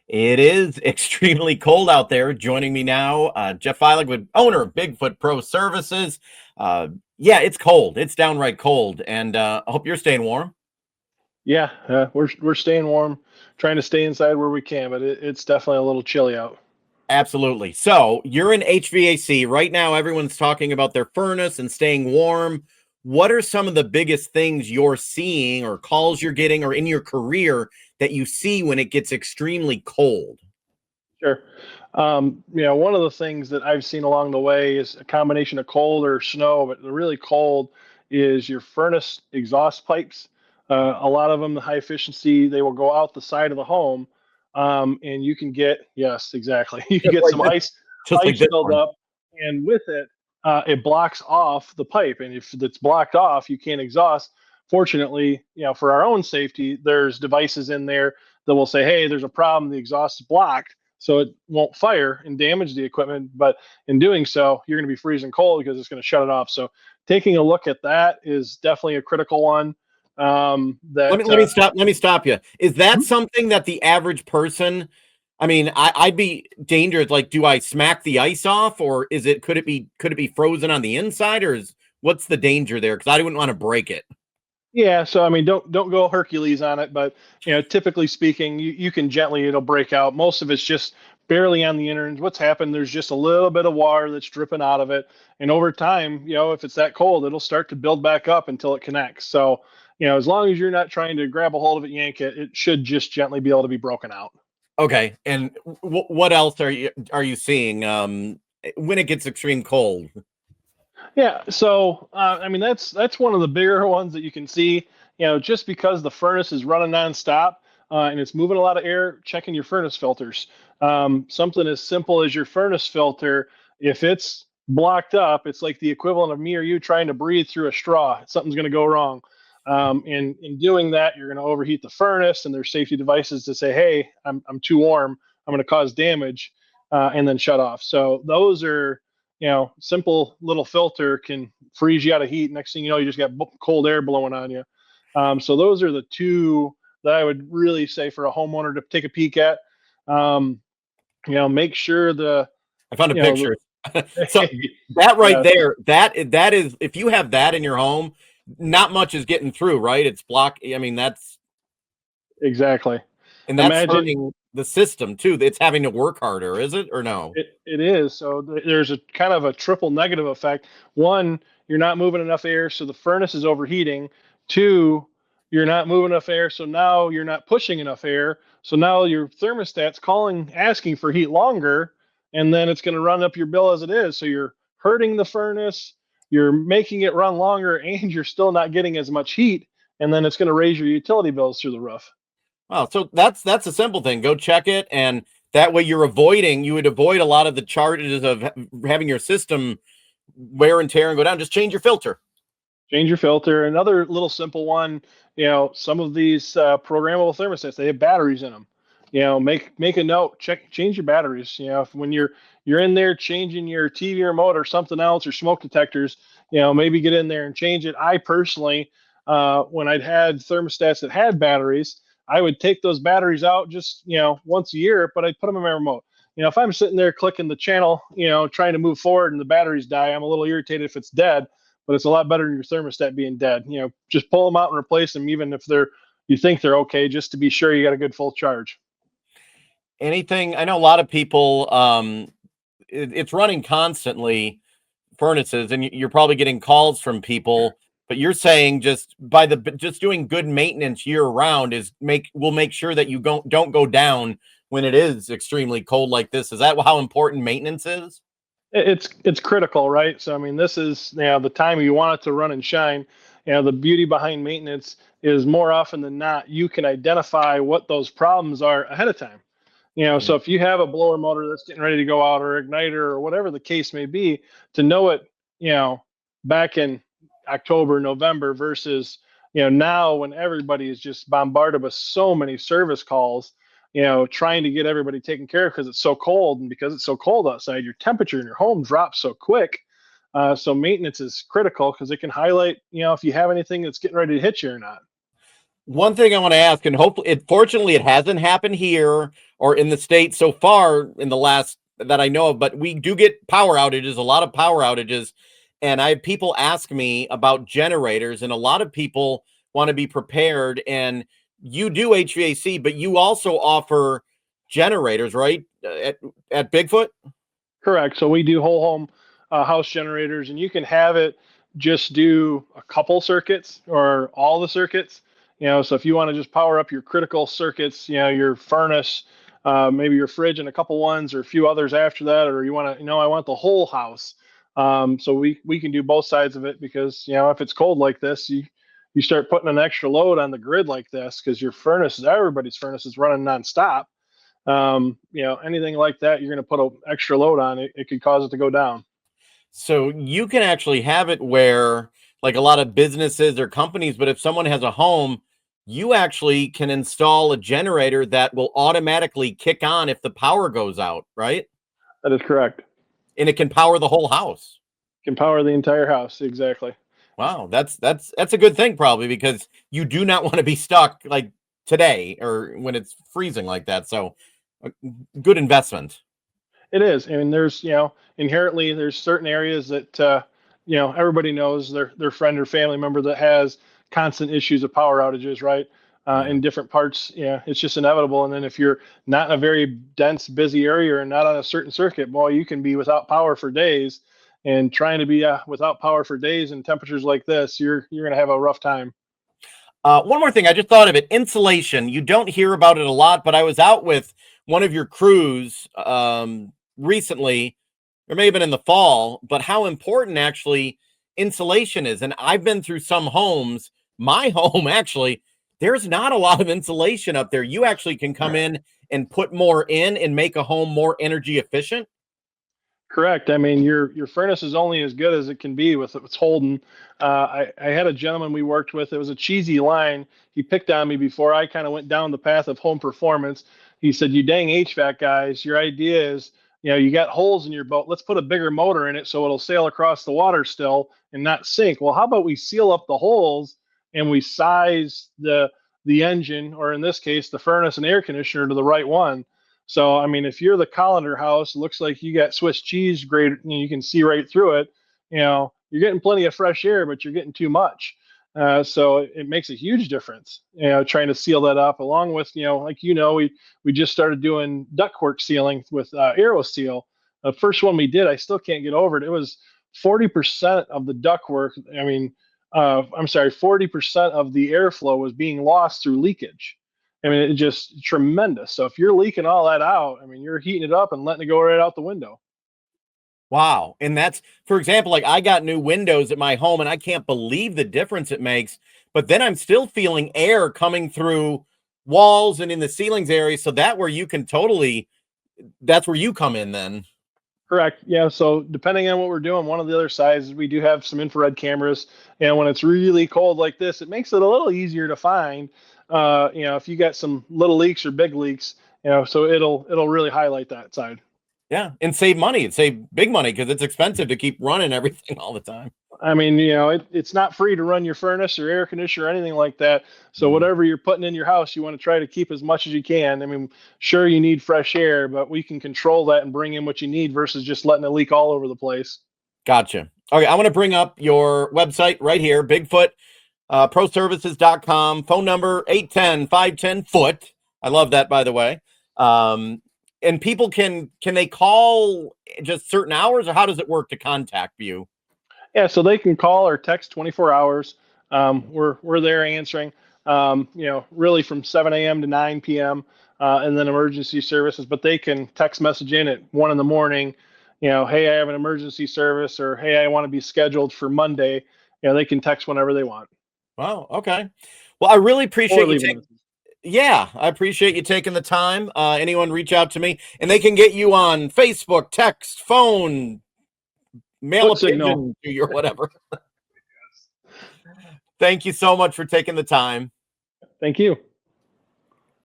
It is extremely cold out there. Joining me now, Jeff Filek, with owner of Bigfoot Pro Services. Uh, yeah, it's cold. It's downright cold, and I hope you're staying warm. Yeah, we're staying warm, trying to stay inside where we can, but it's definitely a little chilly out. Absolutely. So you're in HVAC right now. Everyone's talking about their furnace and staying warm. What are some of the biggest things you're seeing, or calls you're getting, or in your career that you see when it gets extremely cold? Sure. One of the things that I've seen along the way is a combination of cold or snow, but the really cold is your furnace exhaust pipes. A lot of them, the high efficiency, they will go out the side of the home, and you can get, yes, exactly. You can Just get like some this, just like ice this build one. up, and with it, it blocks off the pipe. And if it's blocked off, you can't exhaust. Fortunately, for our own safety, there's devices in there that will say, "Hey, there's a problem. The exhaust is blocked." So it won't fire and damage the equipment. But in doing so, you're going to be freezing cold because it's going to shut it off. So taking a look at that is definitely a critical one. Let That me let me stop. Let me stop you. Is that Mhm. something that the average person? I mean, I'd be dangerous. Like, do I smack the ice off, or is it? Could it be frozen on the inside, or is what's the danger there? Because I wouldn't want to break it. Yeah, so I mean, don't go Hercules on it, but typically speaking, you can gently it'll break out. Most of it's just barely on the inner. What's happened? There's just a little bit of water that's dripping out of it, and over time, if it's that cold, it'll start to build back up until it connects. So, as long as you're not trying to grab a hold of it, yank it, it should just gently be able to be broken out. Okay. And what else are you seeing when it gets extreme cold? Yeah, so I mean that's one of the bigger ones that you can see. Just because the furnace is running nonstop and it's moving a lot of air, checking your furnace filters. Something as simple as your furnace filter, if it's blocked up, it's like the equivalent of me or you trying to breathe through a straw. Something's going to go wrong. And in doing that, you're going to overheat the furnace, and there's safety devices to say, "Hey, I'm too warm. I'm going to cause damage," and then shut off. So those are simple little filter can freeze you out of heat. Next thing you know, you just got cold air blowing on you. So those are the two that I would really say for a homeowner to take a peek at. Um, make sure I found a you know, picture. So that right yeah, there, that is, if you have that in your home, not much is getting through, right? It's block. I mean, exactly. that's Imagine hurting the system too. It's having to work harder, is it, or no? it is. So there's a kind of a triple negative effect. One, you're not moving enough air, so the furnace is overheating. Two, you're not moving enough air, so now you're not pushing enough air. So now your thermostat's calling, asking for heat longer, and then it's going to run up your bill as it is. So you're hurting the furnace, you're making it run longer, and you're still not getting as much heat. And then it's going to raise your utility bills through the roof. Well, so that's a simple thing. Go check it, and that way you would avoid a lot of the charges of having your system wear and tear and go down. Just change your filter. Change your filter. Another little simple one, some of these programmable thermostats, they have batteries in them. Make a note, change your batteries. When you're in there changing your TV remote or something else or smoke detectors, maybe get in there and change it. I personally, when I'd had thermostats that had batteries, I would take those batteries out just once a year, but I'd put them in my remote. If I'm sitting there clicking the channel, trying to move forward and the batteries die, I'm a little irritated if it's dead, but it's a lot better than your thermostat being dead. Just pull them out and replace them, even if you think they're okay, just to be sure you got a good full charge. Anything? I know a lot of people. It's running constantly, furnaces, and you're probably getting calls from people. But you're saying just doing good maintenance year round will make sure that you don't go down when it is extremely cold like this. Is that how important maintenance is? It's critical, right? So I mean, this is the time you want it to run and shine. The beauty behind maintenance is more often than not you can identify what those problems are ahead of time. So if you have a blower motor that's getting ready to go out, or igniter, or whatever the case may be, to know it, you know, back in October, November versus, now when everybody is just bombarded with so many service calls, trying to get everybody taken care of because it's so cold. And because it's so cold outside, your temperature in your home drops so quick. So maintenance is critical because it can highlight, if you have anything that's getting ready to hit you or not. One thing I want to ask, and hopefully, fortunately, it hasn't happened here or in the state so far in the last that I know of, but we do get power outages, a lot of power outages. And I have people ask me about generators, and a lot of people want to be prepared. And you do HVAC, but you also offer generators, right? At Bigfoot? Correct. So we do whole home house generators, and you can have it just do a couple circuits or all the circuits. So if you want to just power up your critical circuits, your furnace, maybe your fridge, and a couple ones or a few others after that, or you want to, I want the whole house. So we can do both sides of it because if it's cold like this, you start putting an extra load on the grid like this because your furnace, everybody's furnace is running nonstop. Anything like that, you're going to put an extra load on it. It could cause it to go down. So you can actually have it where, like a lot of businesses or companies, but if someone has a home, you actually can install a generator that will automatically kick on if the power goes out, right? That is correct. And it can power the whole house. Can power the entire house. Exactly. Wow, that's a good thing probably because you do not want to be stuck like today or when it's freezing like that. So good investment. It is. I mean, there's, inherently there's certain areas that, everybody knows their friend or family member that has constant issues of power outages, right? In different parts, it's just inevitable. And then if you're not in a very dense, busy area or not on a certain circuit, boy, you can be without power for days. And trying to be without power for days in temperatures like this, you're going to have a rough time. One more thing, I just thought of it. Insulation. You don't hear about it a lot, but I was out with one of your crews recently, or maybe been in the fall, but how important actually insulation is. And I've been through some homes, my home actually, there's not a lot of insulation up there. You actually can come in and put more in and make a home more energy efficient. Correct. I mean, your furnace is only as good as it can be with its holding. I had a gentleman we worked with. It was a cheesy line. He picked on me before I kind of went down the path of home performance. He said, "You dang HVAC guys, your idea is, you got holes in your boat. Let's put a bigger motor in it so it'll sail across the water still and not sink." Well, how about we seal up the holes and we size the engine, or in this case, the furnace and air conditioner to the right one. So, I mean, if you're the colander house, it looks like you got Swiss cheese grade, you can see right through it. You're getting plenty of fresh air, but you're getting too much. So it makes a huge difference, trying to seal that up along with, we just started doing ductwork sealing with AeroSeal. The first one we did, I still can't get over it. It was 40% of the ductwork. I mean, I'm sorry, 40% of the airflow was being lost through leakage. I mean, it's just tremendous. So if you're leaking all that out, I mean, you're heating it up and letting it go right out the window. Wow. And that's, for example, like I got new windows at my home and I can't believe the difference it makes. But then I'm still feeling air coming through walls and in the ceilings area. So that's where you come in then. Correct. Yeah. So depending on what we're doing, one of the other sides is we do have some infrared cameras. And when it's really cold like this, it makes it a little easier to find. If you got some little leaks or big leaks, so it'll really highlight that side. Yeah. And save money. It save big money because it's expensive to keep running everything all the time. I mean, it's not free to run your furnace or air conditioner or anything like that. So whatever you're putting in your house, you want to try to keep as much as you can. I mean, sure, you need fresh air, but we can control that and bring in what you need versus just letting it leak all over the place. Gotcha. Okay. I want to bring up your website right here, Bigfoot proservices.com, phone number 810-510-FOOT. I love that, by the way. And people can they call just certain hours, or how does it work to contact you? Yeah, so they can call or text 24 hours. We're there answering. Really from 7 a.m. to 9 p.m. And then emergency services. But they can text message in at 1 in the morning. Hey, I have an emergency service, or hey, I want to be scheduled for Monday. They can text whenever they want. Wow. Okay. Well, I really appreciate you taking. Message. Yeah, I appreciate you taking the time. Anyone reach out to me, and they can get you on Facebook, text, phone, mail a pigeon to you or whatever. Thank you so much for taking the time. Thank you.